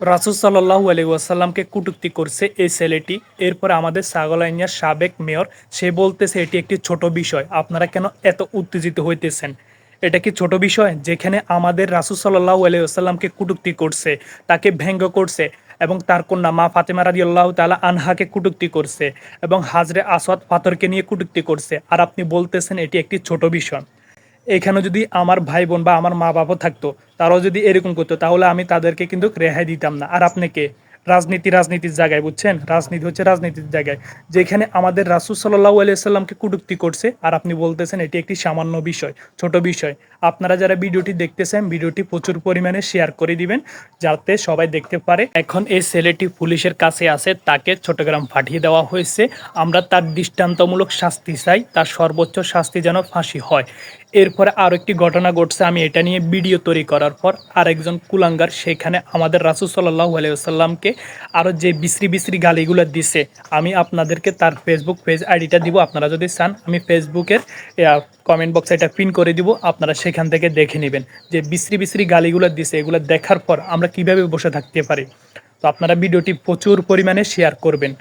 রাসূল সাল্লাল্লাহু আলাইহি ওয়াসাল্লামকে কটূক্তি করছে এই ছেলেটি। এরপরে আমাদের ছাগলনাইয়ার সাবেক মেয়র সে বলতেছে এটি একটি ছোট বিষয়, আপনারা কেন এত উত্তেজিত হইতেছেন? এটা কি ছোট বিষয় যেখানে আমাদের রাসূল সাল্লাল্লাহু আলাইহি ওয়াসাল্লামকে কটূক্তি করছে, তাকে ব্যঙ্গ করছে এবং তার কন্যা মা ফাতেমা রাদিয়াল্লাহু তাআলা আনহাকে কটূক্তি করছে এবং হাজরে আসওয়াদ পাথরকে নিয়ে কটূক্তি করছে, আর আপনি বলতেছেন এটি একটি ছোট বিষয়? এখানে যদি আমার ভাই বোন বা আমার মা বাবা থাকতো, তারাও যদি এরকম করতো, তাহলে আমি তাদেরকে কিন্তু রেহাই দিতাম না। আর আপনি কে? রাজনীতির জায়গায়, বুঝছেন? রাজনীতি হচ্ছে রাজনীতির জায়গায়, যেখানে আমাদের রাসূল সাল্লাল্লাহু আলাইহি সাল্লামকে কটূক্তি করছে, আর আপনি বলতেছেন এটি একটি সামান্য বিষয়, ছোট বিষয়। আপনারা যারা ভিডিওটি দেখতেছেন, ভিডিওটি প্রচুর পরিমাণে শেয়ার করে দিবেন যাতে সবাই দেখতে পারে। এখন এই ছেলেটি পুলিশের কাছে আছে, তাকে চট্টগ্রাম পাঠিয়ে দেওয়া হয়েছে। আমরা তার দৃষ্টান্তমূলক শাস্তি চাই, তার সর্বোচ্চ শাস্তি যেন ফাঁসি হয়। এরপরে আরও একটি ঘটনা ঘটছে, আমি এটা নিয়ে ভিডিও তৈরি করার পর আরেকজন কুলাঙ্গার সেখানে আমাদের রাসূল সাল্লাল্লাহু আলাইহি ওয়াসাল্লামকে আরও যে বিশ্রী বিশ্রী গালিগুলো দিছে, আমি আপনাদেরকে তার ফেসবুক পেজ আইডিটা দিব। আপনারা যদি চান আমি ফেসবুকের কমেন্ট বক্সে এটা পিন করে দিব, আপনারা সেখান থেকে দেখে নেবেন যে বিশ্রী বিশ্রী গালিগুলো দিছে। এগুলো দেখার পর আমরা কিভাবে বসে থাকতে পারি? তো আপনারা ভিডিওটি প্রচুর পরিমাণে শেয়ার করবেন।